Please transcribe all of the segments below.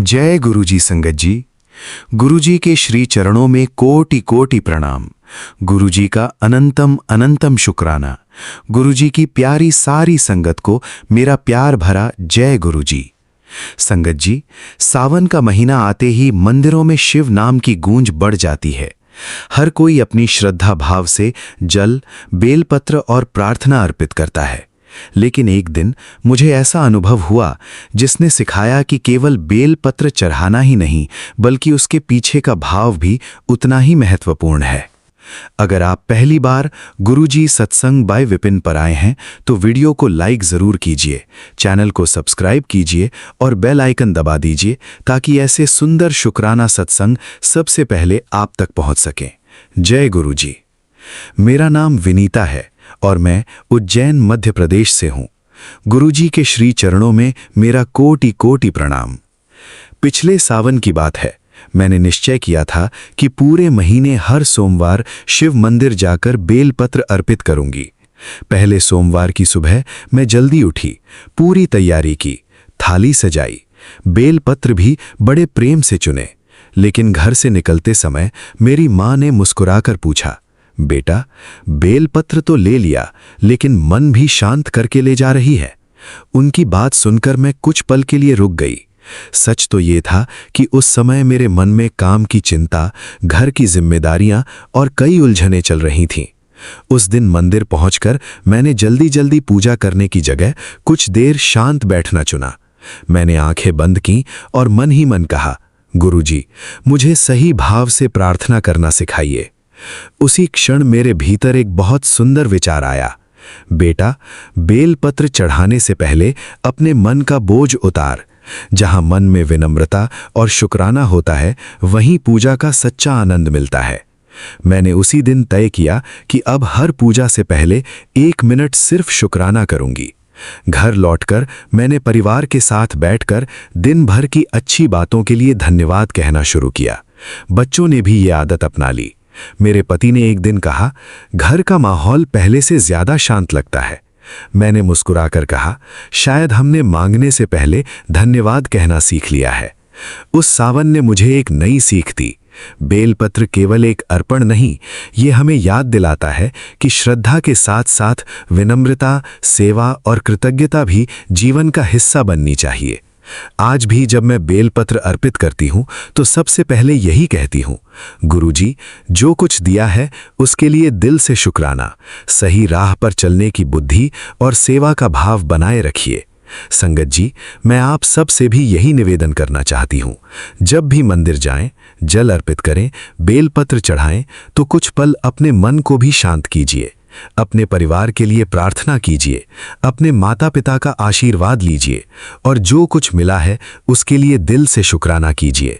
जय गुरुजी संगत जी। गुरुजी के श्री चरणों में कोटि कोटि प्रणाम। गुरुजी का अनंतम अनंतम शुक्राना। गुरुजी की प्यारी सारी संगत को मेरा प्यार भरा जय गुरुजी। संगत जी, सावन का महीना आते ही मंदिरों में शिव नाम की गूंज बढ़ जाती है। हर कोई अपनी श्रद्धा भाव से जल, बेलपत्र और प्रार्थना अर्पित करता है। लेकिन एक दिन मुझे ऐसा अनुभव हुआ जिसने सिखाया कि केवल बेलपत्र चढ़ाना ही नहीं, बल्कि उसके पीछे का भाव भी उतना ही महत्वपूर्ण है। अगर आप पहली बार गुरुजी सत्संग बाय विपिन पर आए हैं तो वीडियो को लाइक जरूर कीजिए, चैनल को सब्सक्राइब कीजिए और बेल आइकन दबा दीजिए ताकि ऐसे सुंदर शुक्राना सत्संग सबसे पहले आप तक पहुंच सकें। जय गुरुजी। मेरा नाम विनीता है और मैं उज्जैन मध्य प्रदेश से हूं। गुरुजी के श्री चरणों में मेरा कोटि कोटि प्रणाम। पिछले सावन की बात है, मैंने निश्चय किया था कि पूरे महीने हर सोमवार शिव मंदिर जाकर बेलपत्र अर्पित करूंगी। पहले सोमवार की सुबह मैं जल्दी उठी, पूरी तैयारी की, थाली सजाई, बेलपत्र भी बड़े प्रेम से चुने। लेकिन घर से निकलते समय मेरी मां ने मुस्कुराकर पूछा, बेटा, बेलपत्र तो ले लिया, लेकिन मन भी शांत करके ले जा रही है। उनकी बात सुनकर मैं कुछ पल के लिए रुक गई। सच तो ये था कि उस समय मेरे मन में काम की चिंता, घर की जिम्मेदारियां और कई उलझनें चल रही थीं। उस दिन मंदिर पहुंचकर मैंने जल्दी जल्दी पूजा करने की जगह कुछ देर शांत बैठना चुना। मैंने आंखें बंद की और मन ही मन कहा, गुरुजी, मुझे सही भाव से प्रार्थना करना सिखाइए। उसी क्षण मेरे भीतर एक बहुत सुंदर विचार आया, बेटा, बेलपत्र चढ़ाने से पहले अपने मन का बोझ उतार। जहां मन में विनम्रता और शुक्राना होता है, वहीं पूजा का सच्चा आनंद मिलता है। मैंने उसी दिन तय किया कि अब हर पूजा से पहले 1 मिनट सिर्फ शुक्राना करूंगी। घर लौटकर मैंने परिवार के साथ बैठकर दिन भर की अच्छी बातों के लिए धन्यवाद कहना शुरू किया। बच्चों ने भी ये आदत अपना ली। मेरे पति ने एक दिन कहा, घर का माहौल पहले से ज्यादा शांत लगता है। मैंने मुस्कुराकर कहा, शायद हमने मांगने से पहले धन्यवाद कहना सीख लिया है। उस सावन ने मुझे एक नई सीख दी। बेलपत्र केवल एक अर्पण नहीं, ये हमें याद दिलाता है कि श्रद्धा के साथ साथ विनम्रता, सेवा और कृतज्ञता भी जीवन का हिस्सा बननी चाहिए। आज भी जब मैं बेलपत्र अर्पित करती हूँ तो सबसे पहले यही कहती हूँ, गुरुजी, जो कुछ दिया है उसके लिए दिल से शुक्राना। सही राह पर चलने की बुद्धि और सेवा का भाव बनाए रखिए। संगत जी, मैं आप सब से भी यही निवेदन करना चाहती हूँ, जब भी मंदिर जाएं, जल अर्पित करें, बेलपत्र चढ़ाएं, तो कुछ पल अपने मन को भी शांत कीजिए। अपने परिवार के लिए प्रार्थना कीजिए, अपने माता पिता का आशीर्वाद लीजिए और जो कुछ मिला है उसके लिए दिल से शुक्राना कीजिए।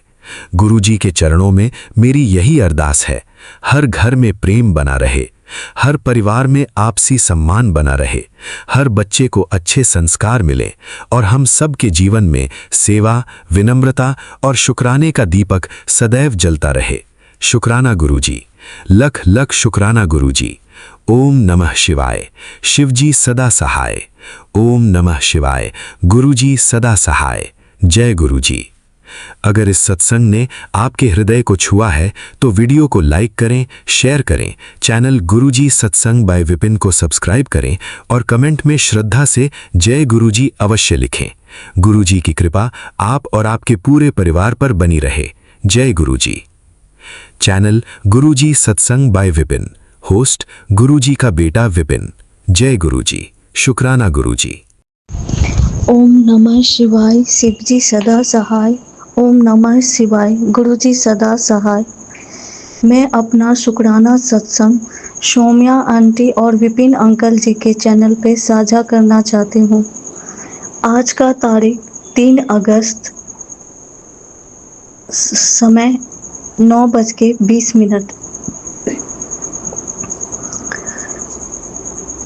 गुरुजी के चरणों में मेरी यही अरदास है, हर घर में प्रेम बना रहे, हर परिवार में आपसी सम्मान बना रहे, हर बच्चे को अच्छे संस्कार मिले और हम सब के जीवन में सेवा, विनम्रता और शुक्राने का दीपक सदैव जलता रहे। शुक्राना गुरुजी, लख लख शुक्राना गुरुजी। ओम नमः शिवाय। शिवजी सदा सहाय। ओम नमः शिवाय। गुरुजी सदा सहाय। जय गुरुजी। अगर इस सत्संग ने आपके हृदय को छुआ है तो वीडियो को लाइक करें, शेयर करें, चैनल गुरुजी सत्संग बाय विपिन को सब्सक्राइब करें और कमेंट में श्रद्धा से जय गुरुजी अवश्य लिखें। गुरुजी की कृपा आप और आपके पूरे परिवार पर बनी रहे। जय गुरुजी। चैनल गुरुजी सत्संग बाय विपिन, होस्ट गुरुजी का बेटा विपिन। जय गुरुजी। शुक्राना गुरुजी। ओम नमः शिवाय। शिवजी सदा सहाय। ओम नमः शिवाय। गुरुजी सदा सहाय। मैं अपना शुक्राना सत्संग सौम्या आंटी और विपिन अंकल जी के चैनल पे साझा करना चाहती हूँ। आज का तारीख 3 अगस्त, समय 9:20।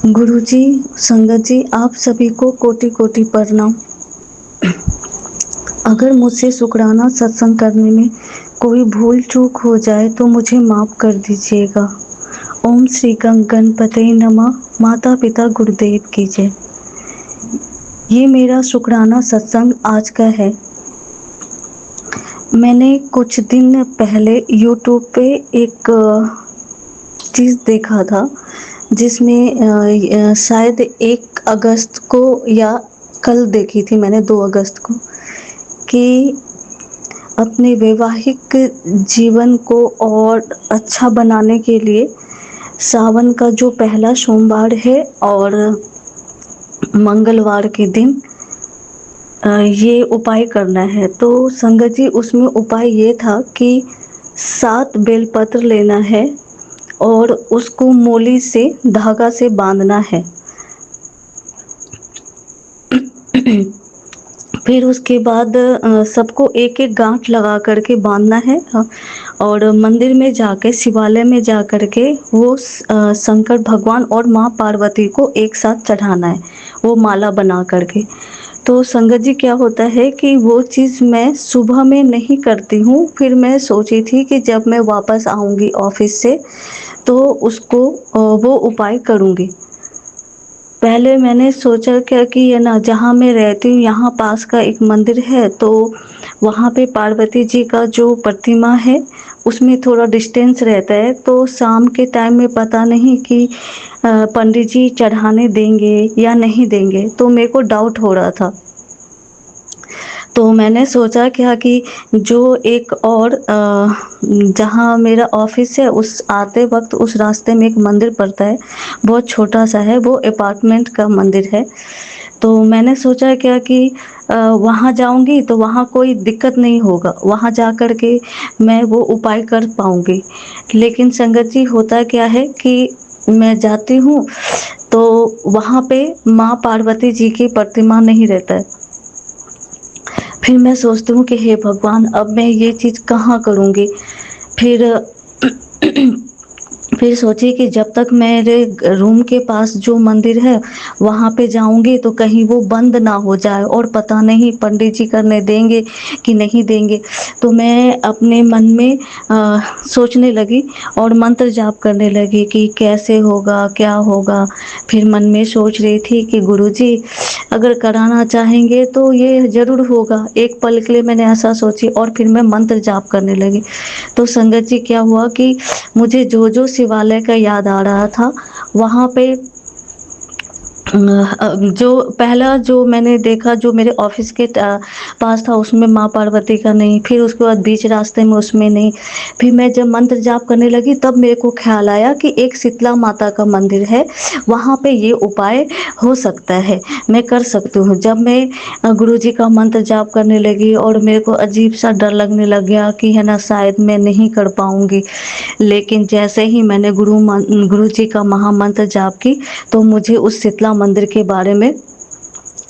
गुरुजी, संगत जी, आप सभी को कोटि कोटि प्रणाम। अगर मुझसे शुक्राना सत्संग करने में कोई भूल चूक हो जाए तो मुझे माफ़ कर दीजिएगा। ओम श्री गणपते नमः। माता पिता गुरुदेव की जय। ये मेरा शुक्राना सत्संग आज का है। मैंने कुछ दिन पहले यूट्यूब पे एक चीज़ देखा था जिसमें शायद 1 अगस्त को या कल देखी थी मैंने 2 अगस्त को कि अपने वैवाहिक जीवन को और अच्छा बनाने के लिए सावन का जो पहला सोमवार है और मंगलवार के दिन ये उपाय करना है। तो संगत जी उसमें उपाय ये था कि 7 बेलपत्र लेना है और उसको मोली से धागा से बांधना है। फिर उसके बाद सबको एक एक गांठ लगा करके बांधना है और मंदिर में जाके शिवालय में जा करके वो शंकर भगवान और माँ पार्वती को एक साथ चढ़ाना है वो माला बना करके। तो संगत जी क्या होता है कि वो चीज़ मैं सुबह में नहीं करती हूँ, फिर मैं सोची थी कि जब मैं वापस आऊँगी ऑफिस से तो उसको वो उपाय करूँगी। पहले मैंने सोचा क्या कि है ना, जहाँ मैं रहती हूँ यहाँ पास का एक मंदिर है तो वहाँ पे पार्वती जी का जो प्रतिमा है उसमें थोड़ा डिस्टेंस रहता है, तो शाम के टाइम में पता नहीं कि पंडित जी चढ़ाने देंगे या नहीं देंगे, तो मेरे को डाउट हो रहा था। तो मैंने सोचा क्या कि जो एक और जहाँ मेरा ऑफिस है उस आते वक्त उस रास्ते में एक मंदिर पड़ता है, बहुत छोटा सा है, वो अपार्टमेंट का मंदिर है। तो मैंने सोचा क्या कि वहाँ जाऊँगी तो वहाँ कोई दिक्कत नहीं होगा, वहाँ जा कर के मैं वो उपाय कर पाऊँगी। लेकिन संगत जी होता क्या है कि मैं जाती हूँ तो वहाँ पे माँ पार्वती जी की प्रतिमा नहीं रहता है। फिर मैं सोचती हूँ कि हे भगवान अब मैं ये चीज़ कहाँ करूँगी। फिर फिर सोची कि जब तक मेरे रूम के पास जो मंदिर है वहाँ पे जाऊँगी तो कहीं वो बंद ना हो जाए और पता नहीं पंडित जी करने देंगे कि नहीं देंगे। तो मैं अपने मन में सोचने लगी और मंत्र जाप करने लगी कि कैसे होगा क्या होगा। फिर मन में सोच रही थी कि गुरुजी अगर कराना चाहेंगे तो ये ज़रूर होगा। एक पल के लिए मैंने ऐसा सोची और फिर मैं मंत्र जाप करने लगी। तो संगत जी क्या हुआ कि मुझे जो जो शिवालय का याद आ रहा था वहाँ पे जो पहला जो मैंने देखा जो मेरे ऑफिस के पास था उसमें माँ पार्वती का नहीं, फिर उसके बाद बीच रास्ते में उसमें नहीं। फिर मैं जब मंत्र जाप करने लगी तब मेरे को ख्याल आया कि एक शीतला माता का मंदिर है, वहाँ पे ये उपाय हो सकता है, मैं कर सकती हूँ। जब मैं गुरुजी का मंत्र जाप करने लगी और मेरे को अजीब सा डर लगने लग गया कि है ना शायद मैं नहीं कर पाऊँगी, लेकिन जैसे ही मैंने गुरुजी का महामंत्र जाप की तो मुझे उस शीतला मंदिर के बारे में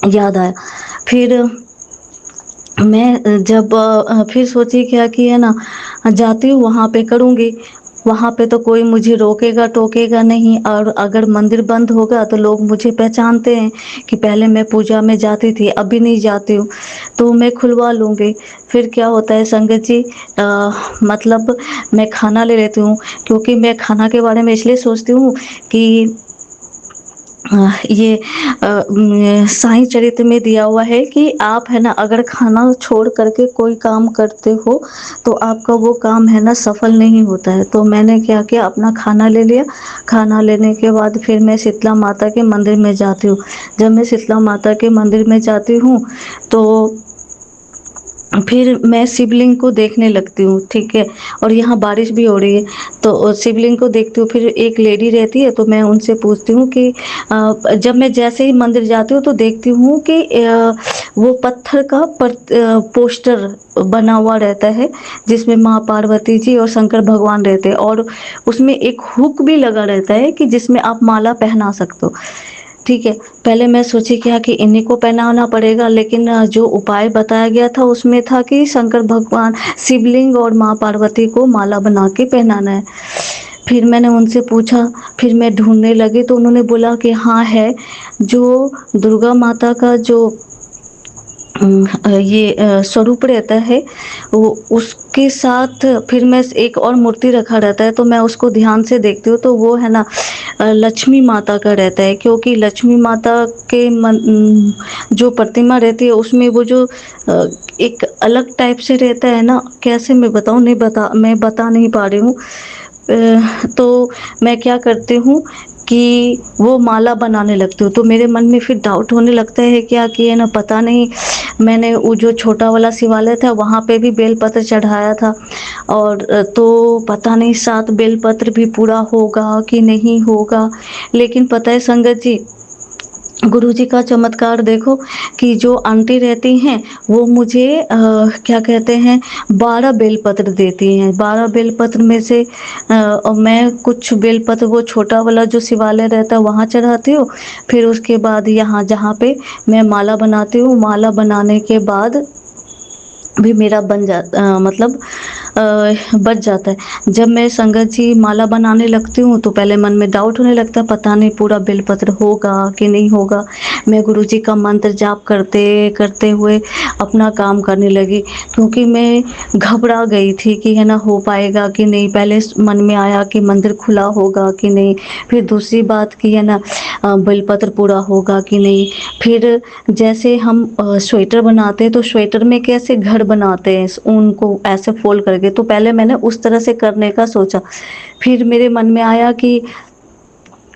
याद आया। फिर मैं जब फिर सोची क्या कि है ना जाती हूँ वहाँ पे करूँगी, वहाँ पे तो कोई मुझे रोकेगा टोकेगा नहीं, और अगर मंदिर बंद होगा तो लोग मुझे पहचानते हैं कि पहले मैं पूजा में जाती थी अभी नहीं जाती हूँ, तो मैं खुलवा लूँगी। फिर क्या होता है संगत जी मतलब मैं खाना ले लेती हूँ, क्योंकि मैं खाना के बारे में इसलिए सोचती हूँ कि ये साईं चरित्र में दिया हुआ है कि आप है ना अगर खाना छोड़ करके कोई काम करते हो तो आपका वो काम है ना सफल नहीं होता है। तो मैंने क्या किया अपना खाना ले लिया, खाना लेने के बाद फिर मैं शीतला माता के मंदिर में जाती हूँ। जब मैं शीतला माता के मंदिर में जाती हूँ तो फिर मैं शिवलिंग को देखने लगती हूँ, ठीक है, और यहाँ बारिश भी हो रही है तो शिवलिंग को देखती हूँ। फिर एक लेडी रहती है तो मैं उनसे पूछती हूँ कि जब मैं जैसे ही मंदिर जाती हूँ तो देखती हूँ कि वो पत्थर का पोस्टर बना हुआ रहता है जिसमें माँ पार्वती जी और शंकर भगवान रहते हैं, और उसमें एक हुक भी लगा रहता है कि जिसमें आप माला पहना सकते हो, ठीक है। पहले मैं सोची क्या कि इन्हीं को पहनाना पड़ेगा, लेकिन जो उपाय बताया गया था उसमें था कि शंकर भगवान शिवलिंग और माँ पार्वती को माला बना के पहनाना है। फिर मैंने उनसे पूछा, फिर मैं ढूंढने लगी तो उन्होंने बोला कि हाँ है, जो दुर्गा माता का जो ये स्वरूप रहता है, वो उसके साथ फिर मैं एक और मूर्ति रखा रहता है, तो मैं उसको ध्यान से देखती हूँ, तो वो है ना लक्ष्मी माता का रहता है, क्योंकि लक्ष्मी माता के जो प्रतिमा रहती है उसमें वो जो एक अलग टाइप से रहता है ना, कैसे मैं बताऊँ, मैं बता नहीं पा रही हूँ। तो मैं क्या करती हूँ कि वो माला बनाने लगती हूँ, तो मेरे मन में फिर डाउट होने लगता है क्या कि है ना, पता नहीं, मैंने वो जो छोटा वाला शिवालय था वहाँ पे भी बेलपत्र चढ़ाया था, और तो पता नहीं 7 बेलपत्र भी पूरा होगा कि नहीं होगा। लेकिन पता है संगत जी, गुरुजी का चमत्कार देखो कि जो आंटी रहती हैं वो मुझे क्या कहते हैं 12 बेलपत्र देती हैं। 12 बेलपत्र में से मैं कुछ बेलपत्र वो छोटा वाला जो शिवालय रहता है वहाँ चढ़ाती हूँ, फिर उसके बाद यहाँ जहाँ पे मैं माला बनाती हूँ, माला बनाने के बाद भी मेरा मतलब बच जाता है। जब मैं संगत जी माला बनाने लगती हूँ तो पहले मन में डाउट होने लगता है, पता नहीं पूरा बेलपत्र होगा कि नहीं होगा। मैं गुरुजी का मंत्र जाप करते करते हुए अपना काम करने लगी, क्योंकि मैं घबरा गई थी कि है ना हो पाएगा कि नहीं। पहले मन में आया कि मंदिर खुला होगा कि नहीं, फिर दूसरी बात की है ना बेलपत्र पूरा होगा कि नहीं। फिर जैसे हम स्वेटर बनाते हैं तो स्वेटर में कैसे घर बनाते हैं ऊन को ऐसे फोल्ड करके, तो पहले मैंने उस तरह से करने का सोचा। फिर मेरे मन में आया कि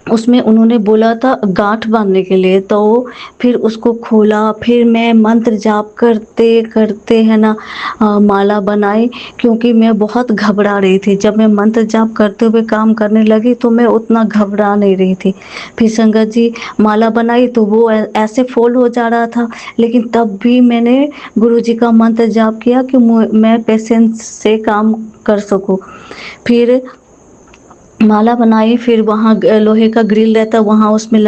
उसमें उन्होंने बोला था गांठ बांधने के लिए, तो फिर उसको खोला, फिर मैं मंत्र जाप करते करते है ना माला बनाई, क्योंकि मैं बहुत घबरा रही थी। जब मैं मंत्र जाप करते हुए काम करने लगी तो मैं उतना घबरा नहीं रही थी। फिर संगत जी माला बनाई तो वो ऐसे फोल्ड हो जा रहा था, लेकिन तब भी मैंने गुरुजी का मंत्र जाप किया कि मैं पेशेंस से काम कर सकूं। फिर माला बनाई, फिर वहाँ लोहे का ग्रिल रहता है वहाँ उसमें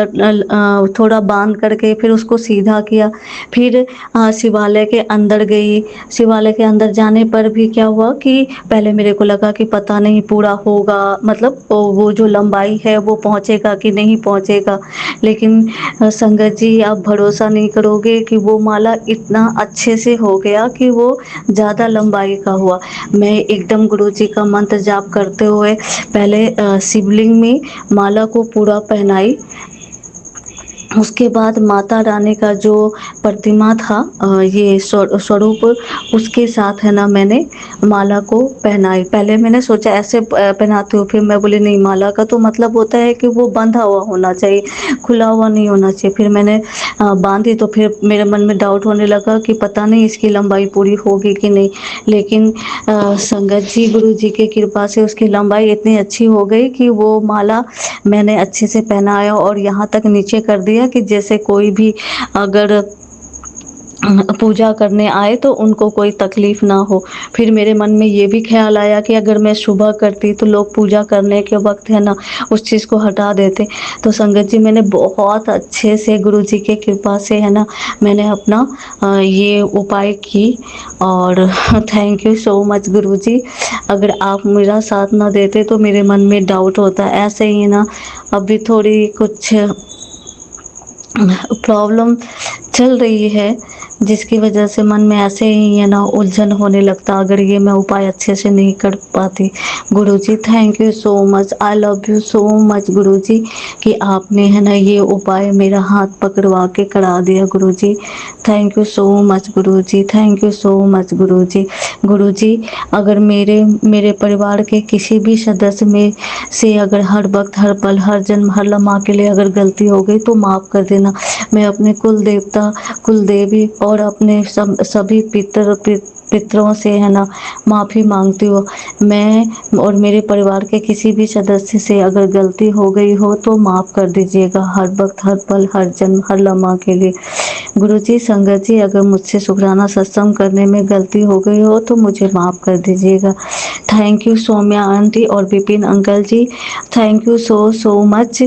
थोड़ा बांध करके फिर उसको सीधा किया। फिर शिवालय के अंदर गई। शिवालय के अंदर जाने पर भी क्या हुआ कि पहले मेरे को लगा कि पता नहीं पूरा होगा, मतलब वो जो लंबाई है वो पहुँचेगा कि नहीं पहुँचेगा। लेकिन संगत जी आप भरोसा नहीं करोगे कि वो माला इतना अच्छे से हो गया कि वो ज़्यादा लंबाई का हुआ। मैं एकदम गुरुजी का मंत्र जाप करते हुए पहले शिवलिंग में माला को पूरा पहनाई। उसके बाद माता रानी का जो प्रतिमा था ये स्वरूप, उसके साथ है ना मैंने माला को पहनाई। पहले मैंने सोचा ऐसे पहनाती हूँ, फिर मैं बोली नहीं, माला का तो मतलब होता है कि वो बंधा हुआ होना चाहिए, खुला हुआ नहीं होना चाहिए। फिर मैंने बांधी तो फिर मेरे मन में डाउट होने लगा कि पता नहीं इसकी लंबाई पूरी होगी कि नहीं। लेकिन संगत जी गुरु जी की कृपा से उसकी लंबाई इतनी अच्छी हो गई कि वो माला मैंने अच्छे से पहनाया और यहाँ तक नीचे कर दिया कि जैसे कोई भी अगर पूजा करने आए तो उनको कोई तकलीफ ना हो। फिर मेरे मन में ये भी ख्याल आया कि अगर मैं सुबह करती तो लोग पूजा करने के वक्त है ना उस चीज़ को हटा देते। तो संगत जी मैंने बहुत अच्छे से गुरु जी के कृपा से है ना मैंने अपना ये उपाय की। और थैंक यू सो मच गुरु जी। अगर आप मेरा साथ ना देते तो मेरे मन में डाउट होता। ऐसे ही ना अभी थोड़ी कुछ प्रॉब्लम चल रही है, जिसकी वजह से मन में ऐसे ही है ना उलझन होने लगता अगर ये मैं उपाय अच्छे से नहीं कर पाती। Guruji thank you so much, I love you so much Guruji कि आपने है ना ये उपाय मेरा हाथ पकड़वा के करा दिया। Guruji thank you so much Guruji, thank you so much Guruji. Guruji अगर मेरे परिवार के किसी भी सदस्य में से अगर हर वक्त हर पल हर जन्म हर लम्हा के लिए अगर गलती हो गई तो माफ़ कर देना। मैं अपने कुल देवता कुल देवी और अपने सभी पितरों से है ना माफ़ी मांगती हूँ। मैं और मेरे परिवार के किसी भी सदस्य से अगर गलती हो गई हो तो माफ़ कर दीजिएगा, हर वक्त हर पल हर जन्म हर लम्हा के लिए। गुरुजी संगत जी अगर मुझसे शुक्राना सत्संग करने में गलती हो गई हो तो मुझे माफ़ कर दीजिएगा। थैंक यू सौम्या आंटी और Vipin uncle ji, thank you so much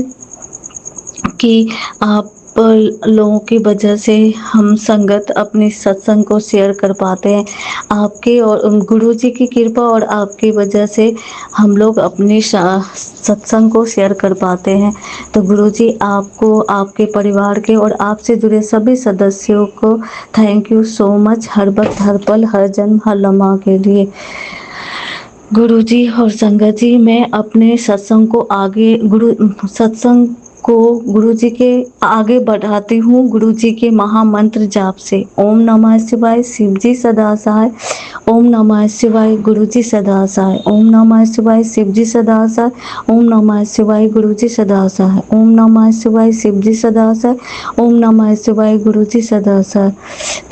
कि आप लोगों की वजह से हम संगत अपनी सत्संग को शेयर कर पाते हैं। आपके और गुरु जी की कृपा और आपकी वजह से हम लोग अपनी सत्संग को शेयर कर पाते हैं। तो गुरु जी आपको, आपके परिवार के और आपसे जुड़े सभी सदस्यों को थैंक यू सो मच, हर वक्त, हर पल, हर जन्म, हर लम्हा के लिए। गुरुजी और संगत जी, मैं अपने सत्संग को आगे सत्संग को गुरुजी के आगे बढ़ाती हूँ गुरुजी के महामंत्र जाप से। ओम नमः शिवाय, शिव जी सदा सहाय। ओम नमः शिवाय, गुरुजी सदा सहाय। ओम नमः शिवाय, शिव जी सदा सहाय। ओम नमः शिवाय, गुरुजी सदा सहाय। ओम नमः शिवाय, शिव जी सदा सहाय। ओम नमः शिवाय, गुरुजी सदा सहाय।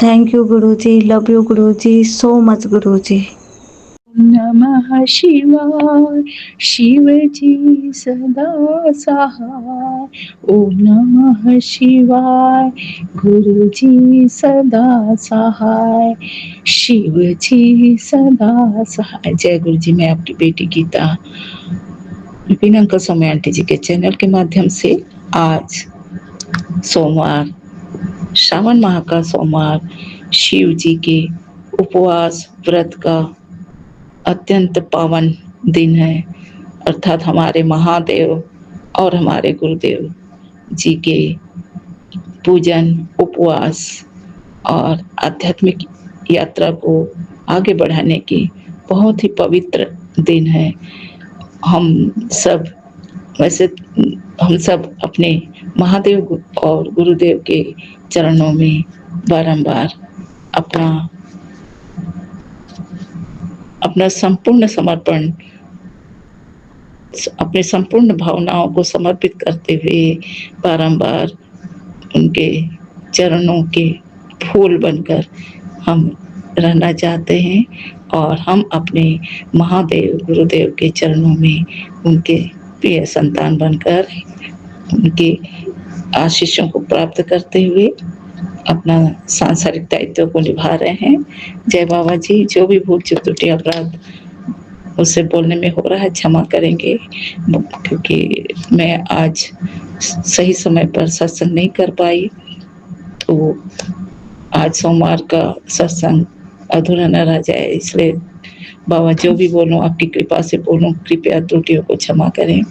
Thank you Guruji, love you Guruji, so much Guruji. नमः शिवाय, शिवजी सदा सहाय। ओम नमः शिवाय, गुरुजी सदा सहाय, शिवजी सदा सहाय। जय गुरु जी। मैं आपकी बेटी गीता विपिन अंकल स्वामी आंटी जी के चैनल के माध्यम से आज सोमवार, श्रावण माह का सोमवार, शिव जी के उपवास व्रत का अत्यंत पावन दिन है, अर्थात हमारे महादेव और हमारे गुरुदेव जी के पूजन, उपवास और आध्यात्मिक यात्रा को आगे बढ़ाने की बहुत ही पवित्र दिन है। हम सब वैसे हम सब अपने महादेव और गुरुदेव के चरणों में बारंबार अपना संपूर्ण समर्पण, अपने संपूर्ण भावनाओं को समर्पित करते हुए बारंबार उनके चरणों के फूल बनकर हम रहना चाहते हैं और हम अपने महादेव गुरुदेव के चरणों में उनके प्रिय संतान बनकर उनके आशीषों को प्राप्त करते हुए अपना सांसारिक दायित्व को निभा रहे हैं। जय बाबा जी। जो भी भूल चूक त्रुटि अपराध मुझसे बोलने में हो रहा है क्षमा करेंगे, क्योंकि मैं आज सही समय पर सत्संग नहीं कर पाई, तो आज सोमवार का सत्संग अधूरा न रह जाए, इसलिए बाबा जो भी बोलूं आपकी कृपा से बोलूं, कृपया त्रुटियों को क्षमा करें।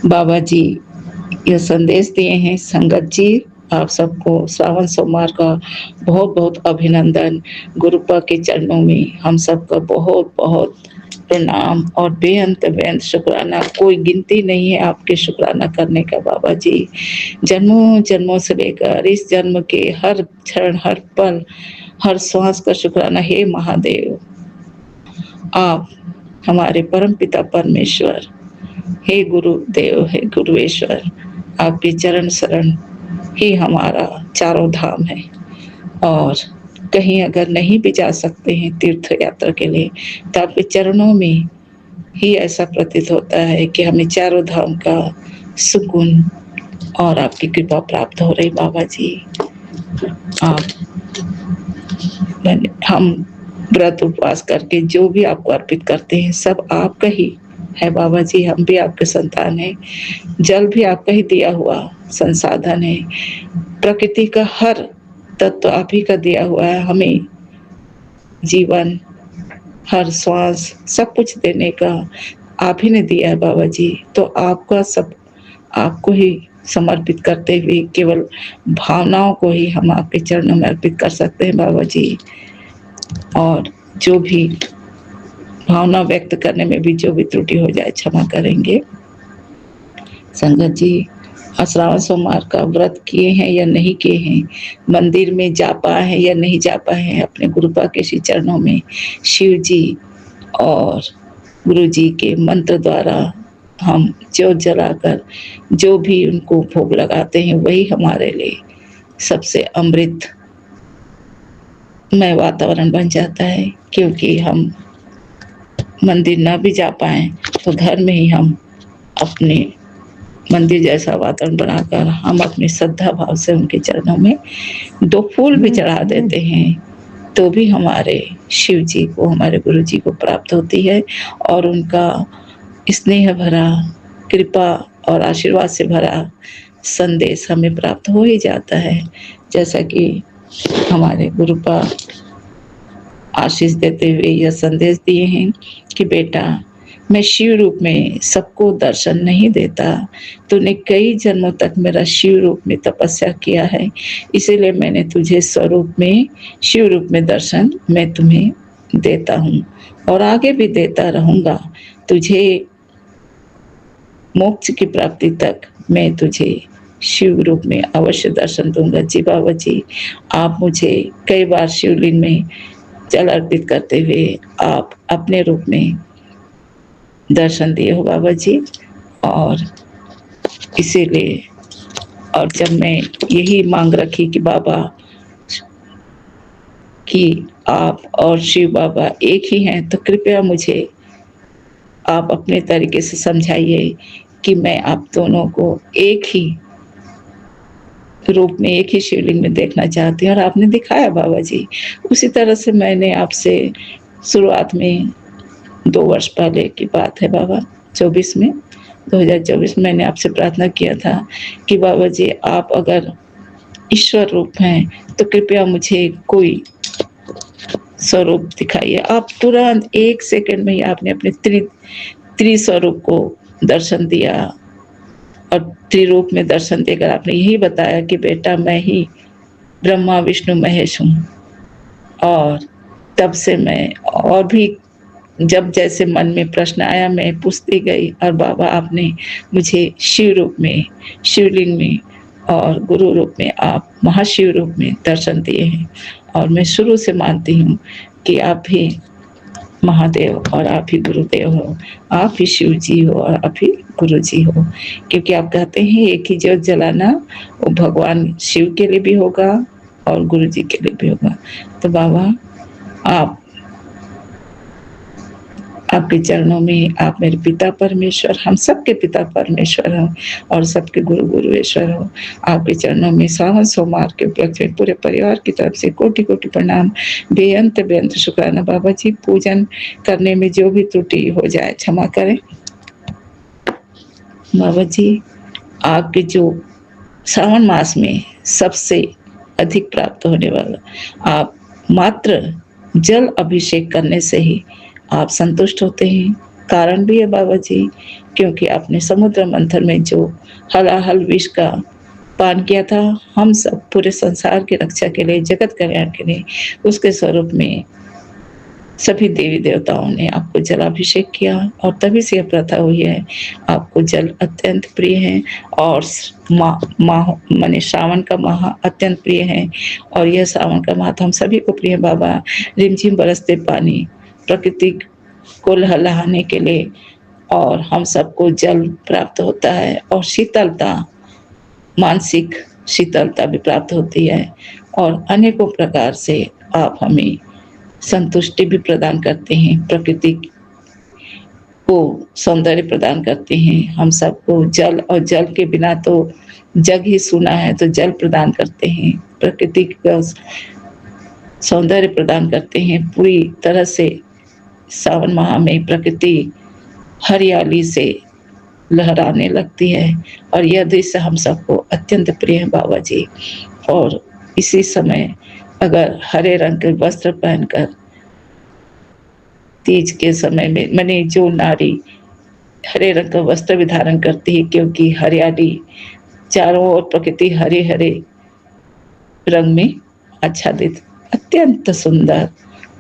बाबा जी यह संदेश दिए हैं, संगत जी आप सबको श्रावण सोमवार का बहुत बहुत अभिनंदन। गुरुपा के चरणों में हम सबका बहुत बहुत प्रणाम और बेअंत बेअंत शुक्राना। कोई गिनती नहीं है आपके शुक्राना करने का बाबा जी। जन्मों जन्मों से लेकर इस जन्म के हर क्षण, हर पल, हर श्वास का शुक्राना। हे महादेव, आप हमारे परम पिता परमेश्वर, हे गुरुदेव, हे गुरुवेश्वर, आपके चरण शरण ही हमारा चारों धाम है। और कहीं अगर नहीं भी जा सकते हैं तीर्थ यात्रा के लिए, तो आपके चरणों में ही ऐसा प्रतीत होता है कि हमें चारों धाम का सुकून और आपकी कृपा प्राप्त हो रही बाबा जी। हम व्रत उपवास करके जो भी आपको अर्पित करते हैं सब आपका ही है बाबा जी। हम भी आपके संतान हैं, जल भी आपका ही दिया हुआ संसाधन है, प्रकृति का हर तत्व आप ही का दिया हुआ है। हमें जीवन, हर श्वास, सब कुछ देने का आप ही ने दिया है बाबा जी। तो आपका सब आपको ही समर्पित करते हुए केवल भावनाओं को ही हम आपके चरणों में अर्पित कर सकते हैं बाबा जी। और जो भी भावना व्यक्त करने में भी जो भी त्रुटि हो जाए क्षमा करेंगे। संगत जी, श्रावण सोमवार का व्रत किए हैं या नहीं किए हैं, मंदिर में जा पाए हैं या नहीं जा पाए हैं, अपने गुरुपा के श्री चरणों में शिव जी और गुरु जी के मंत्र द्वारा हम ज्योत जलाकर जो भी उनको भोग लगाते हैं वही हमारे लिए सबसे अमृत में वातावरण बन जाता है। क्योंकि हम मंदिर ना भी जा पाए तो घर में ही हम अपने मंदिर जैसा वातावरण बनाकर हम अपनी श्रद्धा भाव से उनके चरणों में 2 फूल भी चढ़ा देते हैं, तो भी हमारे शिव जी को, हमारे गुरु जी को प्राप्त होती है। और उनका स्नेह भरा, कृपा और आशीर्वाद से भरा संदेश हमें प्राप्त हो ही जाता है। जैसा कि हमारे गुरुपा आशीष देते हुए यह संदेश दिए हैं कि बेटा, मैं शिव रूप में सबको दर्शन नहीं देता। तूने कई जन्मों तक मेरा शिव रूप में तपस्या किया है, इसीलिए मैंने तुझे स्वरूप में शिव रूप में दर्शन मैं तुम्हें देता हूँ और आगे भी देता रहूँगा। तुझे मोक्ष की प्राप्ति तक मैं तुझे शिव रूप में अवश्य दर्शन दूंगा। जी बाबा जी, आप मुझे कई बार शिवलिंग में जल अर्पित करते हुए आप अपने रूप में दर्शन दिए हो बाबा जी। और इसीलिए और जब मैं यही मांग रखी कि बाबा कि आप और शिव बाबा एक ही हैं, तो कृपया मुझे आप अपने तरीके से समझाइए कि मैं आप दोनों को एक ही रूप में, एक ही शिवलिंग में देखना चाहती हूँ। और आपने दिखाया बाबा जी। उसी तरह से मैंने आपसे शुरुआत में 2 वर्ष पहले की बात है बाबा, 2024 में मैंने आपसे प्रार्थना किया था कि बाबा जी, आप अगर ईश्वर रूप हैं तो कृपया मुझे कोई स्वरूप दिखाइए। आप तुरंत 1 सेकंड में ही आपने अपने त्रिस्वरूप को दर्शन दिया और त्रिरूप में दर्शन देकर आपने यही बताया कि बेटा, मैं ही ब्रह्मा विष्णु महेश हूँ। और तब से मैं और भी जब जैसे मन में प्रश्न आया मैं पूछती गई और बाबा आपने मुझे शिव रूप में, शिवलिंग में और गुरु रूप में, आप महाशिव रूप में दर्शन दिए हैं। और मैं शुरू से मानती हूँ कि आप ही महादेव और आप ही गुरुदेव हो, आप ही शिव जी हो और आप ही गुरु जी हो। क्योंकि आप कहते हैं एक ही ज्योत जलाना, वो भगवान शिव के लिए भी होगा और गुरु जी के लिए भी होगा। तो बाबा, आपके चरणों में, आप मेरे पिता परमेश्वर, हम सबके पिता परमेश्वर हो और सबके गुरु गुरुएश्वर हो। आपके चरणों में सावन सोमवार के उपलक्ष्य में पूरे परिवार की तरफ से कोटि कोटि प्रणाम, बेअंत शुक्राना बाबा जी। पूजन करने में जो भी त्रुटि हो जाए क्षमा करें बाबा जी। आपके जो श्रावण मास में सबसे अधिक प्राप्त होने वाला, आप मात्र जल अभिषेक करने से ही आप संतुष्ट होते हैं। कारण भी है बाबा जी, क्योंकि आपने समुद्र मंथन में जो हलाहल विष का पान किया था, हम सब पूरे संसार की रक्षा के लिए, जगत कल्याण के लिए, उसके स्वरूप में सभी देवी देवताओं ने आपको जलाभिषेक किया और तभी से यह प्रथा हुई है। आपको जल अत्यंत प्रिय है और माने श्रावण का माह अत्यंत प्रिय है। और यह श्रावण का माह तो हम सभी को प्रिय है बाबा। रिमझिम बरसते पानी प्रकृति को लहलाने के लिए और हम सबको जल प्राप्त होता है और शीतलता, मानसिक शीतलता भी प्राप्त होती है और अनेकों प्रकार से आप हमें संतुष्टि भी प्रदान करते हैं, प्रकृति को सौंदर्य प्रदान करते हैं। हम सबको जल, और जल के बिना तो जग ही सूना है, तो जल प्रदान करते हैं, प्रकृति का सौंदर्य प्रदान करते हैं। पूरी तरह से सावन माह में प्रकृति हरियाली से लहराने लगती है और यह दृश्य हम सबको अत्यंत प्रिय है बाबा जी। और इसी समय अगर हरे रंग के वस्त्र पहनकर तीज के समय में, माने जो नारी हरे रंग का वस्त्र भी धारण करती है, क्योंकि हरियाली चारों ओर प्रकृति हरे हरे रंग में आच्छादित अत्यंत सुंदर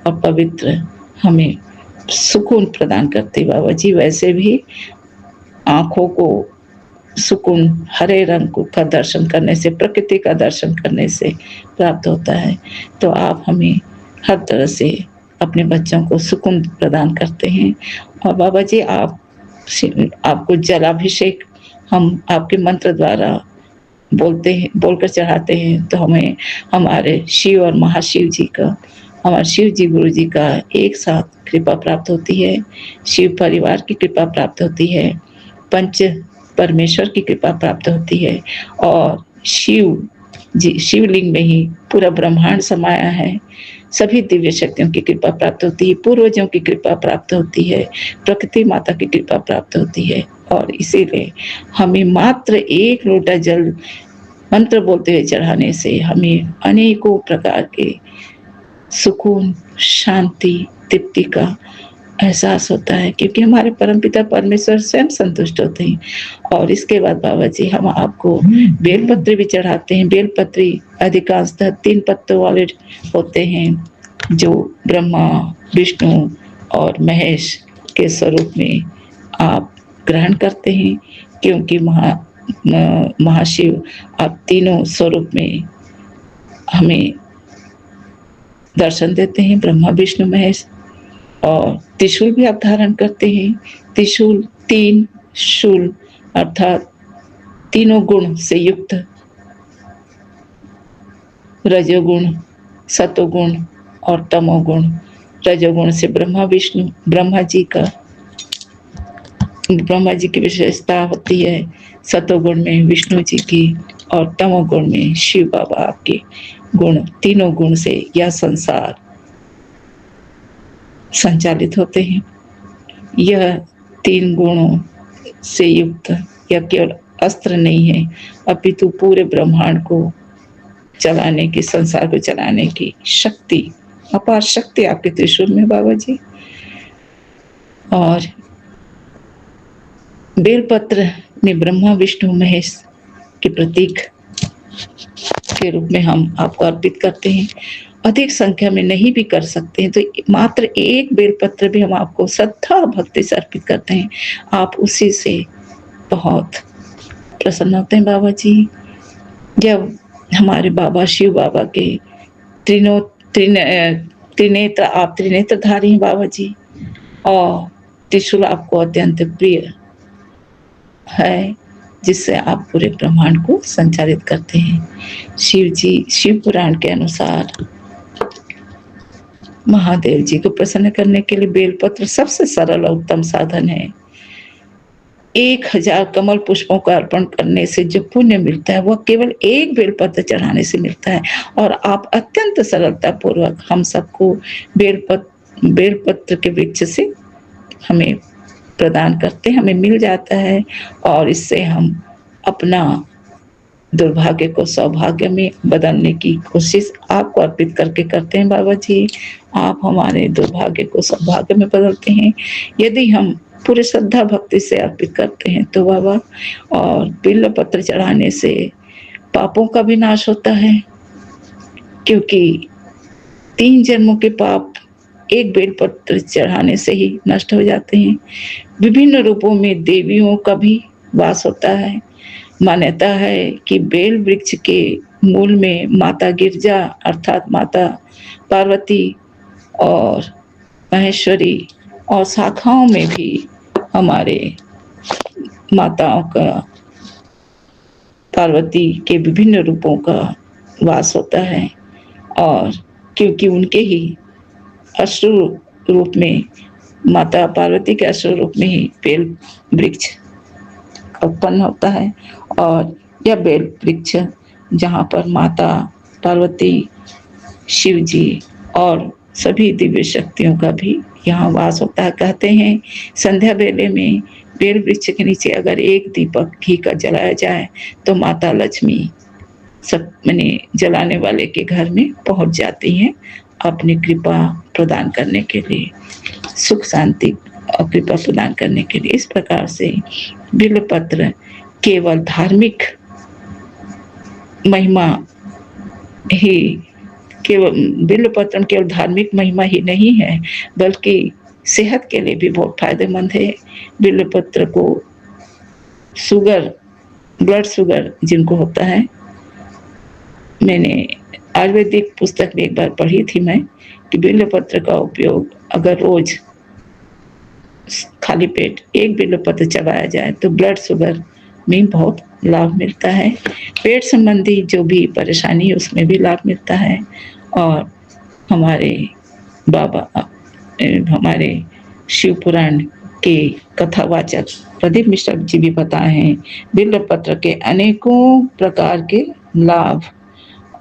और पवित्र हमें सुकून प्रदान करती बाबा जी। वैसे भी आंखों को सुकून हरे रंग का दर्शन करने से, प्रकृति का दर्शन करने से प्राप्त होता है। तो आप हमें हर तरह से अपने बच्चों को सुकून प्रदान करते हैं। और बाबा जी, आपको जलाभिषेक हम आपके मंत्र द्वारा बोलते हैं, बोलकर चढ़ाते हैं, तो हमें हमारे शिव और महाशिव जी का, हमारे शिव जी गुरु जी का एक साथ कृपा प्राप्त होती है, शिव परिवार की कृपा प्राप्त होती है, पंच परमेश्वर की कृपा प्राप्त होती है और शिवलिंग में ही पूरा ब्रह्मांड समाया है। सभी दिव्य शक्तियों की कृपा प्राप्त होती है, पूर्वजों की कृपा प्राप्त होती है, प्रकृति माता की कृपा प्राप्त होती है और इसीलिए हमें मात्र एक लोटा जल मंत्र बोलते हुए चढ़ाने से हमें अनेकों प्रकार के सुकून, शांति, तृप्ति का एहसास होता है, क्योंकि हमारे परमपिता परमेश्वर स्वयं संतुष्ट होते हैं। और इसके बाद बाबा जी हम आपको बेलपत्र भी चढ़ाते हैं। बेलपत्री अधिकांशतः 3 पत्तों वाले होते हैं, जो ब्रह्मा, विष्णु और महेश के स्वरूप में आप ग्रहण करते हैं, क्योंकि महाशिव आप तीनों स्वरूप में हमें दर्शन देते हैं, ब्रह्मा, विष्णु, महेश। और त्रिशूल भी आप धारण करते हैं। त्रिशूल 3 शूल अर्थात तीनों गुण से युक्त, रजोगुण, सतोगुण और तमोगुण। रजोगुण से ब्रह्मा जी की विशेषता होती है, सतोगुण में विष्णु जी की और तमोगुण में शिव बाबा आपके गुण। तीनों गुण से यह संसार संचालित होते हैं। यह 3 गुणों से युक्त यह केवल अस्त्र नहीं है, अपितु पूरे ब्रह्मांड को चलाने की, संसार को चलाने की शक्ति, अपार शक्ति आपके त्रिशूल में बाबा जी। और बेलपत्र में ब्रह्मा, विष्णु, महेश के प्रतीक के रूप में हम आपको अर्पित करते हैं। अधिक संख्या में नहीं भी कर सकते हैं तो मात्र एक बेलपत्र भी हम आपको श्रद्धा भक्ति से अर्पित करते हैं। आप उसी से बहुत प्रसन्न होते हैं बाबा जी। जब हमारे बाबा शिव बाबा के त्रिनेत्र, आप त्रिनेत्रधारी हैं बाबा जी, और त्रिशूल आपको अत्यंत प्रिय है, जिससे आप पूरे ब्रह्मांड को संचालित करते हैं। शिव पुराण के अनुसार महादेव जी को प्रसन्न करने के लिए बेलपत्र सबसे सरल और उत्तम साधन है। 1000 कमल पुष्पों का अर्पण करने से जो पुण्य मिलता है वह केवल एक बेलपत्र चढ़ाने से मिलता है। और आप अत्यंत सरलता पूर्वक हम सबको बेलपत्र के वृक्ष से हमें प्रदान करते हैं, हमें मिल जाता है। और इससे हम अपना दुर्भाग्य को सौभाग्य में बदलने की कोशिश आपको अर्पित करके करते हैं बाबा जी। आप हमारे दुर्भाग्य को सौभाग्य में बदलते हैं यदि हम पूरे श्रद्धा भक्ति से अर्पित करते हैं तो बाबा। और बिल्व पत्र चढ़ाने से पापों का भी नाश होता है, क्योंकि 3 जन्मों के पाप एक बेलपत्र चढ़ाने से ही नष्ट हो जाते हैं। विभिन्न रूपों में देवियों का भी वास होता है। मान्यता है कि बेल वृक्ष के मूल में माता गिरजा अर्थात माता पार्वती और महेश्वरी, और शाखाओं में भी हमारे माताओं का, पार्वती के विभिन्न रूपों का वास होता है। और क्योंकि उनके ही अश्रु रूप में, माता पार्वती के अश्रु रूप में ही बेल वृक्ष उत्पन्न होता है। और यह बेल वृक्ष जहाँ पर माता पार्वती, शिव जी और सभी दिव्य शक्तियों का भी यहाँ वास होता है। कहते हैं संध्या बेले में बेल वृक्ष के नीचे अगर एक दीपक घी का जलाया जाए तो माता लक्ष्मी सब जलाने वाले के घर में पहुंच जाती हैं अपनी कृपा प्रदान करने के लिए, सुख शांति और कृपा प्रदान करने के लिए। इस प्रकार से बिल्वपत्र केवल धार्मिक महिमा ही, बिल्वपत्र केवल धार्मिक महिमा ही नहीं है बल्कि सेहत के लिए भी बहुत फायदेमंद है। बिल्वपत्र को ब्लड शुगर जिनको होता है, मैंने आयुर्वेदिक पुस्तक में एक बार पढ़ी थी मैं कि बिल्वपत्र का उपयोग अगर रोज खाली पेट एक बिल्वपत्र चबाया जाए तो ब्लड शुगर में बहुत लाभ मिलता है। पेट संबंधी जो भी परेशानी है उसमें भी लाभ मिलता है। और हमारे बाबा, हमारे शिव पुराण के कथावाचक प्रदीप मिश्र जी भी बताए हैं बिल्वपत्र के अनेकों प्रकार के लाभ।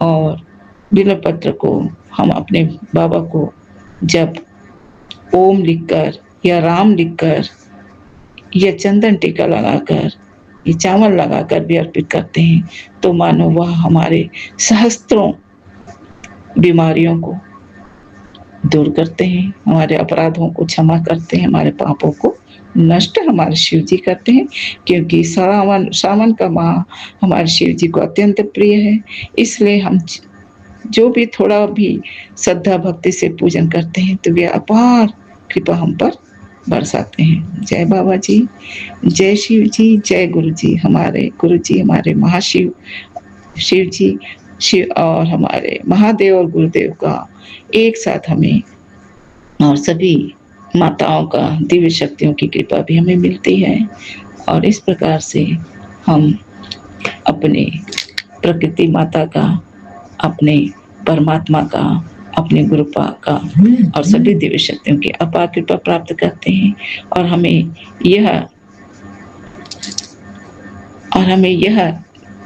और बिल्वपत्र को हम अपने बाबा को जब ओम लिखकर या राम लिखकर या चंदन टीका लगाकर, ये चावल लगाकर भी अर्पित करते हैं, तो मानो वह हमारे सहस्त्रों बीमारियों को दूर करते हैं, हमारे अपराधों को क्षमा करते हैं, हमारे पापों को नष्ट हमारे शिव जी करते हैं, क्योंकि सावन का माह हमारे शिव जी को अत्यंत प्रिय है। इसलिए हम जो भी थोड़ा भी श्रद्धा भक्ति से पूजन करते हैं तो वे अपार कृपा हम पर बरसाते हैं। जय बाबा जी, जय शिव जी, जय गुरु जी। हमारे गुरु जी, हमारे महाशिव शिव जी, शिव और हमारे महादेव और गुरुदेव का एक साथ हमें और सभी माताओं का दिव्य शक्तियों की कृपा भी हमें मिलती है। और इस प्रकार से हम अपने प्रकृति माता का, अपने परमात्मा का, अपने गुरुपा का और सभी दिव्य शक्तियों की अपार कृपा प्राप्त करते हैं। और हमें यह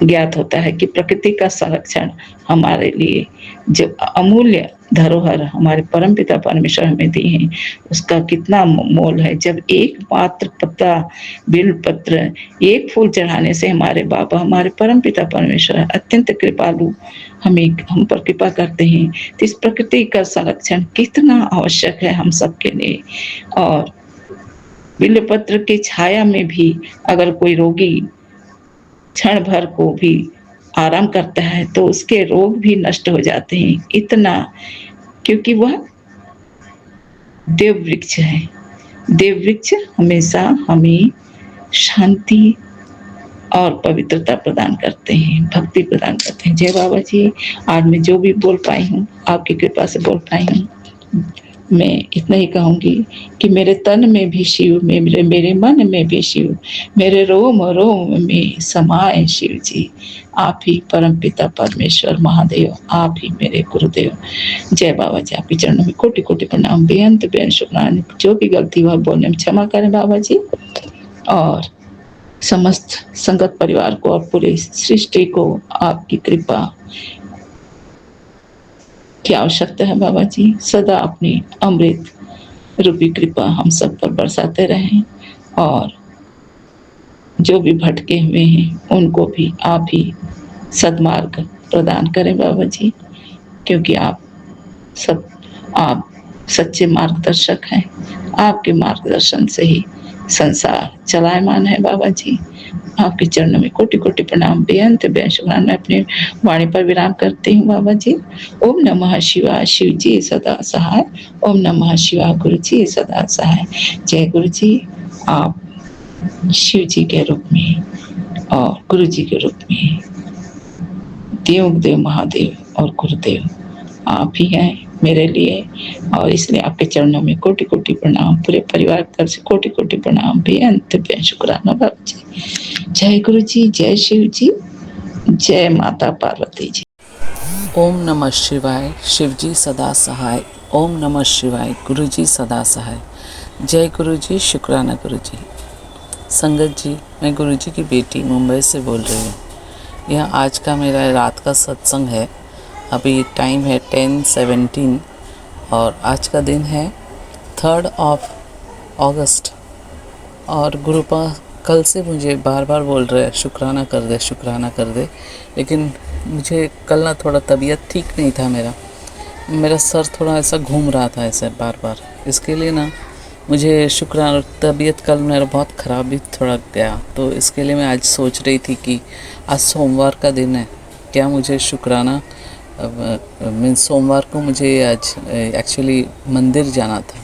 ज्ञात होता है कि प्रकृति का संरक्षण हमारे लिए जो अमूल्य धरोहर हमारे परमपिता परमेश्वर हमें दिए हैं, उसका कितना मोल है। जब एक मात्र पत्ता बिल्व पत्र, एक फूल चढ़ाने से हमारे बाबा, हमारे परमपिता परमेश्वर अत्यंत कृपालु हम पर कृपा करते हैं, तो इस प्रकृति का संरक्षण कितना आवश्यक है हम सबके लिए। और बिल्व पत्र की छाया में भी अगर कोई रोगी क्षण भर को भी आराम करता है तो उसके रोग भी नष्ट हो जाते हैं, इतना, क्योंकि वह देव वृक्ष है। देव वृक्ष हमेशा हमें शांति और पवित्रता प्रदान करते हैं, भक्ति प्रदान करते हैं। जय बाबा जी। आज मैं जो भी बोल पाई हूँ आपकी कृपा से बोल पाई हूँ। मैं इतना ही कहूँगी कि मेरे तन में भी शिव, मेरे मन में भी शिव, मेरे रोम रोम में समाए शिव जी। आप ही परमपिता परमेश्वर महादेव, आप ही मेरे गुरुदेव। जय बाबा जी। आपके चरणों में कोटि कोटि प्रणाम, बेअंत बेअंत शुक्राने। जो भी गलती हुआ बोलने में क्षमा करें बाबा जी। और समस्त संगत परिवार को और पूरी सृष्टि को आपकी कृपा की आवश्यकता है बाबा जी। सदा अपनी अमृत रूपी कृपा हम सब पर बरसाते रहें। और जो भी भटके हुए हैं उनको भी आप ही सद्मार्ग प्रदान करें बाबा जी, क्योंकि आप सच्चे मार्गदर्शक हैं। आपके मार्गदर्शन से ही संसार चलायमान है बाबा जी। आपके चरणों में कोटि कोटि प्रणाम, बेअंत बेअंत शुक्राना। मैं अपनी वाणी पर विराम करती हूँ बाबा जी। ओम नमः शिवाय, शिव जी सदा सहाय। ओम नमः शिवाय, गुरु जी सदा सहाय। जय गुरु जी। आप शिव जी के रूप में और गुरु जी के रूप में देव महादेव और गुरुदेव आप ही हैं मेरे लिए। और इसलिए आपके चरणों में कोटि कोटि प्रणाम, पूरे परिवार की तरफ से कोटि कोटि प्रणाम, बेअंत बेअंत शुक्राना बाबा जी। जय गुरु जी, जय शिव जी, जय माता पार्वती जी। ओम नमः शिवाय, शिव जी सदा सहाय। ओम नमः शिवाय, गुरु जी सदा सहाय। जय गुरु जी, शुक्राना गुरु जी। संगत जी, मैं गुरु जी की बेटी मुंबई से बोल रही हूँ। यह आज का मेरा रात का सत्संग है। अभी टाइम है 10:17 और आज का दिन है 3 अगस्त। और गुरुपा कल से मुझे बार बार बोल रहे हैं शुक्राना कर दे, शुक्राना कर दे, लेकिन मुझे कल ना थोड़ा तबीयत ठीक नहीं था। मेरा सर थोड़ा ऐसा घूम रहा था ऐसे बार बार, इसके लिए ना मुझे शुक्राना, तबीयत कल मेरा बहुत ख़राब भी थोड़ा गया, तो इसके लिए मैं आज सोच रही थी कि आज सोमवार का दिन है, क्या मुझे शुक्राना सोमवार को मुझे आज एक्चुअली मंदिर जाना था,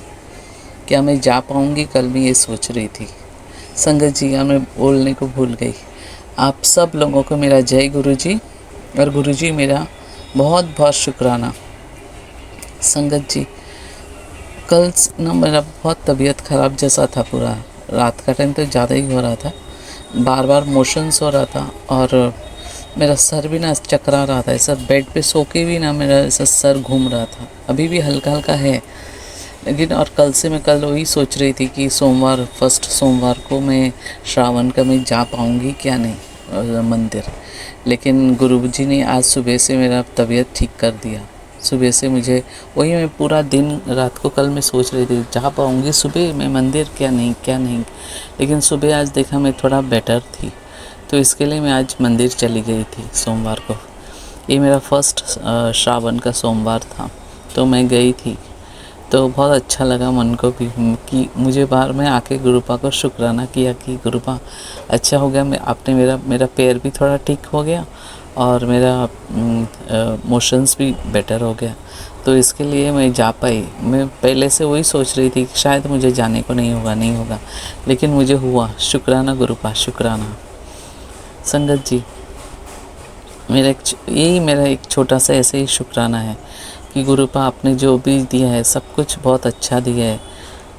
क्या मैं जा पाऊँगी कल, मैं ये सोच रही थी। संगत जी, मैं बोलने को भूल गई। आप सब लोगों को मेरा जय गुरु जी, और गुरु जी मेरा बहुत बहुत शुक्राना। संगत जी, कल ना मेरा बहुत तबीयत ख़राब जैसा था, पूरा रात का टाइम तो ज़्यादा ही हो रहा था, बार बार मोशंस हो रहा था और मेरा सर भी ना चकरा रहा था, ऐसा बेड पे सो के भी ना मेरा ऐसा सर घूम रहा था, अभी भी हल्का हल्का है। लेकिन और कल से मैं कल वही सोच रही थी कि सोमवार, फर्स्ट सोमवार को मैं श्रावण का मैं जा पाऊँगी क्या नहीं मंदिर, लेकिन गुरुजी ने आज सुबह से मेरा तबीयत ठीक कर दिया। सुबह से मुझे वही, मैं पूरा दिन रात को कल मैं सोच रही थी जा पाऊँगी सुबह मैं मंदिर, क्या नहीं क्या नहीं, लेकिन सुबह आज देखा मैं थोड़ा बेटर थी, तो इसके लिए मैं आज मंदिर चली गई थी सोमवार को। ये मेरा फर्स्ट श्रावण का सोमवार था, तो मैं गई थी, तो बहुत अच्छा लगा मन को भी कि मुझे बाहर में आके गुरुपा को शुक्राना किया कि गुरुपा अच्छा हो गया, मैं आपने मेरा पैर भी थोड़ा ठीक हो गया और मेरा मोशंस भी बेटर हो गया, तो इसके लिए मैं जा पाई। मैं पहले से वही सोच रही थी कि शायद मुझे जाने को नहीं होगा, लेकिन मुझे हुआ। शुक्राना गुरुपा, शुक्राना। संगत जी, यही मेरा एक छोटा सा ऐसे ही शुक्राना है कि गुरुपा आपने जो भी दिया है सब कुछ बहुत अच्छा दिया है,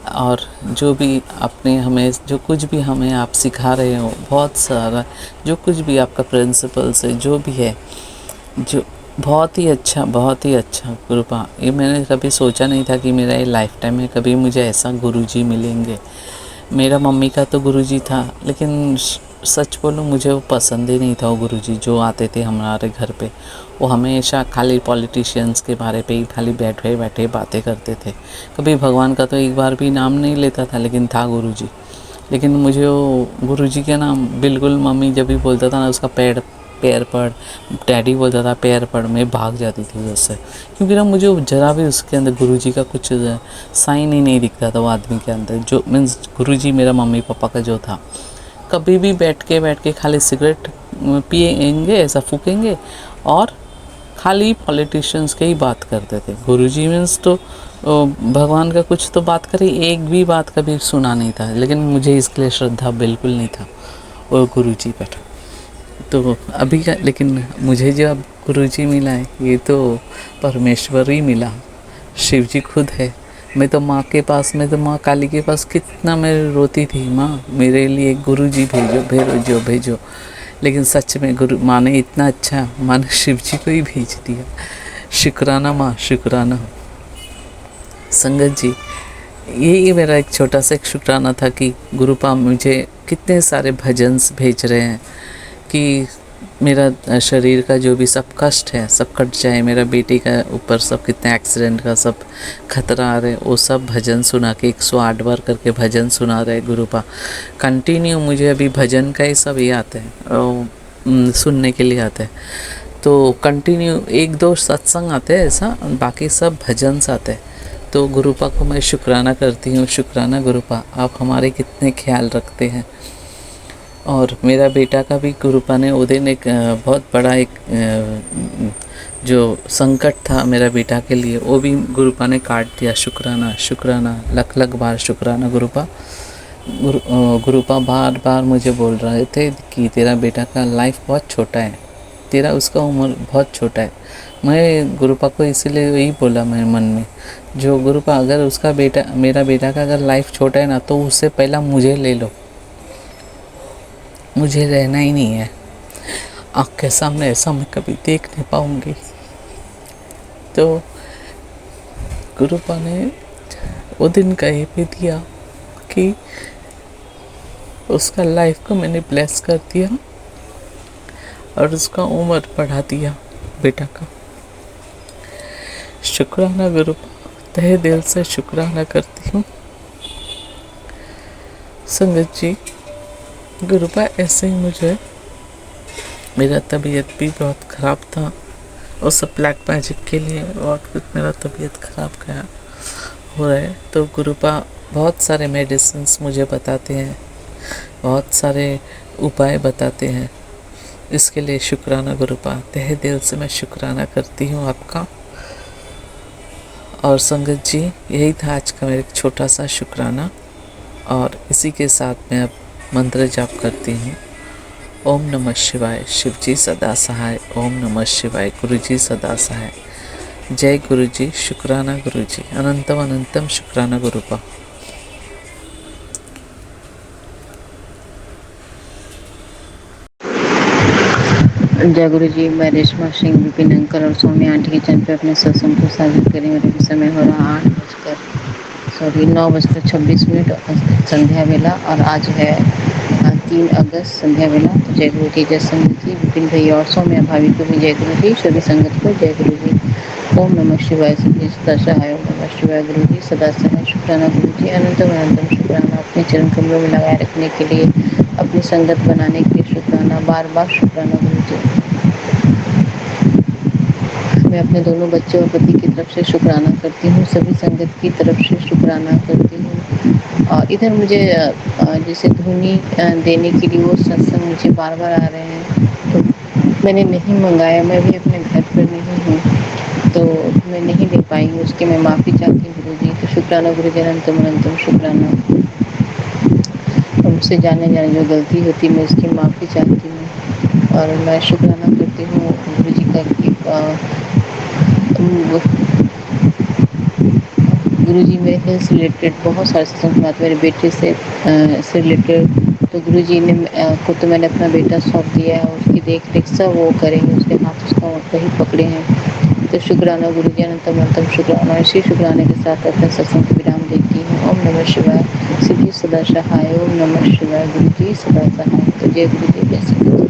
और जो भी आपने हमें, जो कुछ भी हमें आप सिखा रहे हो, बहुत सारा जो कुछ भी आपका प्रिंसिपल्स है, जो भी है, जो बहुत ही अच्छा गुरुपा। ये मैंने कभी सोचा नहीं था कि मेरा ये लाइफ टाइम में कभी मुझे ऐसा गुरुजी मिलेंगे। मेरा मम्मी का तो गुरुजी था, लेकिन सच बोलूँ मुझे वो पसंद ही नहीं था। वो गुरुजी जो आते थे हमारे घर पे, वो हमेशा खाली पॉलिटिशियंस के बारे पे ही खाली बैठे बैठे बातें करते थे। कभी भगवान का तो एक बार भी नाम नहीं लेता था, लेकिन था गुरुजी। लेकिन मुझे वो गुरुजी के नाम बिल्कुल, मम्मी जब भी बोलता था ना उसका पैर पड़, डैडी बोलता था पैर पड़, मैं भाग जाती थी उससे, क्योंकि ना मुझे ज़रा भी उसके अंदर गुरुजी का कुछ साइन ही नहीं दिखता था वो आदमी के अंदर। जो मीन्स गुरुजी मेरा मम्मी पापा का जो था, कभी भी बैठ के खाली सिगरेट पिएंगे, ऐसा फूकेंगे, और खाली पॉलिटिशियंस के ही बात करते थे। गुरुजी मीन्स तो भगवान का कुछ तो बात करे, एक भी बात कभी सुना नहीं था। लेकिन मुझे इसके लिए श्रद्धा बिल्कुल नहीं था वो गुरुजी पर। तो अभी का, लेकिन मुझे जो अब गुरुजी मिला है, ये तो परमेश्वर ही मिला, शिव जी खुद है। मैं तो माँ के पास, मैं तो माँ काली के पास कितना मैं रोती थी, माँ मेरे लिए गुरुजी भेजो। लेकिन सच में गुरु माँ ने इतना अच्छा, माँ ने शिव जी को ही भेज दिया। शुक्राना माँ, शुक्राना। संगत जी, यही मेरा एक छोटा सा एक शुक्राना था कि गुरुपा मुझे कितने सारे भजन भेज रहे हैं कि मेरा शरीर का जो भी सब कष्ट है सब कट जाए। मेरा बेटे का ऊपर सब कितने एक्सीडेंट का सब खतरा आ रहे, वो सब भजन सुना के 108 बार करके भजन सुना रहे गुरुपा। कंटिन्यू मुझे अभी भजन का ही सब ये आते हैं, सुनने के लिए आते हैं, तो कंटिन्यू 1-2 सत्संग आते हैं ऐसा, बाकी सब भजन आते हैं। तो गुरुपा को मैं शुक्राना करती हूँ। शुक्राना गुरुपा, आप हमारे कितने ख्याल रखते हैं। और मेरा बेटा का भी गुरुपा ने वो दिन एक बहुत बड़ा एक जो संकट था मेरा बेटा के लिए, वो भी गुरुपा ने काट दिया। शुक्राना, शुक्राना, लख बार शुक्राना गुरुपा। गुरुपा बार बार मुझे बोल रहे थे कि तेरा बेटा का लाइफ बहुत छोटा है, तेरा उसका उम्र बहुत छोटा है। मैं गुरुपा को इसीलिए यही बोला मेरे मन में, जो गुरुपा अगर उसका बेटा, मेरा बेटा का अगर लाइफ छोटा है ना, तो उससे पहला मुझे ले लो, मुझे रहना ही नहीं है। आँख के सामने ऐसा मैं कभी देख नहीं पाऊँगी। तो गुरुपा ने वो दिन कह भी दिया कि उसका लाइफ को मैंने ब्लेस कर दिया और उसका उम्र बढ़ा दिया बेटा का। शुक्राना गुरुपा, तहे दिल से शुक्राना करती हूँ। संगत जी, गुरुपा ऐसे ही मुझे, मेरा तबीयत भी बहुत ख़राब था, और सब ब्लैक मैजिक के लिए बहुत कुछ मेरा तबीयत ख़राब गया हो रहा है। तो गुरुपा बहुत सारे मेडिसिन्स मुझे बताते हैं, बहुत सारे उपाय बताते हैं। इसके लिए शुक्राना गुरुपा, तहे दिल से मैं शुक्राना करती हूँ आपका। और संगत जी, यही था आज का मेरा एक छोटा सा शुक्राना, और इसी के साथ मैं अब मंत्र जाप करती हूँ। ओम नमः शिवाय, शिव जी सदा सहाय। ओम नमः शिवाय, गुरु जी सदा सहाय। जय गुरु जी, शुक्राना गुरु जी, अनंतम अनंतम शुक्राना गुरुपा। जय गुरु जी। मैं रेशमा सिंह, विपिन अंकल और सोम्या आंटी के चैनल पे अपने सत्संग को साझा करेंगे। अभी समय हो रहा 9:26 संध्या वेला, और आज है 3 अगस्त संध्या वेला। तो जय गुरु जी, जय संगत जी, विपिन भैया और सोम्या भाभी को भी जय गुरु जी, सभी संगत को जय गुरु जी। ओम नमः शिवाय सिद्धि सदा सहाय। ओम नमः शिवाय गुरु जी सदा सहाय। शुक्राना गुरु जी, अनंतम अनंतम शुक्राना अपने चरण कमलों में लगाए रखने के लिए, अपनी संगत बनाने के लिए शुक्राना, बार बार शुक्राना गुरु जी। मैं अपने दोनों बच्चों और पति की तरफ से शुक्राना करती हूँ, सभी संगत की तरफ से शुक्राना करती हूँ। इधर मुझे जैसे धुनी देने के लिए वो सत्संग मुझे बार बार आ रहे हैं, तो मैंने नहीं मंगाया, मैं भी अपने घर पर नहीं हूँ, तो मैं नहीं दे पाई हूँ, उसकी मैं माफ़ी चाहती हूँ गुरु जी। तो शुक्राना गुरु जी, अनंतम अनंतम शुक्राना। और मुझसे जाने जो गलती होती है मैं उसकी माफ़ी चाहती हूँ। और मैं शुक्राना करती हूँ गुरु जी का कि गुरु जी मेरे हेल्थ से रिलेटेड बहुत सारे सत्संग बात मेरे बेटे से रिलेटेड, तो गुरु जी ने को तो मैंने अपना बेटा सौंप दिया है, और उसकी देख रेख सब वो करेंगे, उसके हाथ उसका वही पकड़े हैं। तो शुक्राना गुरु जी, अनंतम अनंतम शुक्राना। इसी शुक्राने के साथ अपने सत्संग को विराम देती हूँ। ओम नमः शिवाय, शिव जी सदा सहाय। ओम नमः शिवाय, गुरु जी सदा सहाय। तो जय गुरु जी, जय श्री गुरु।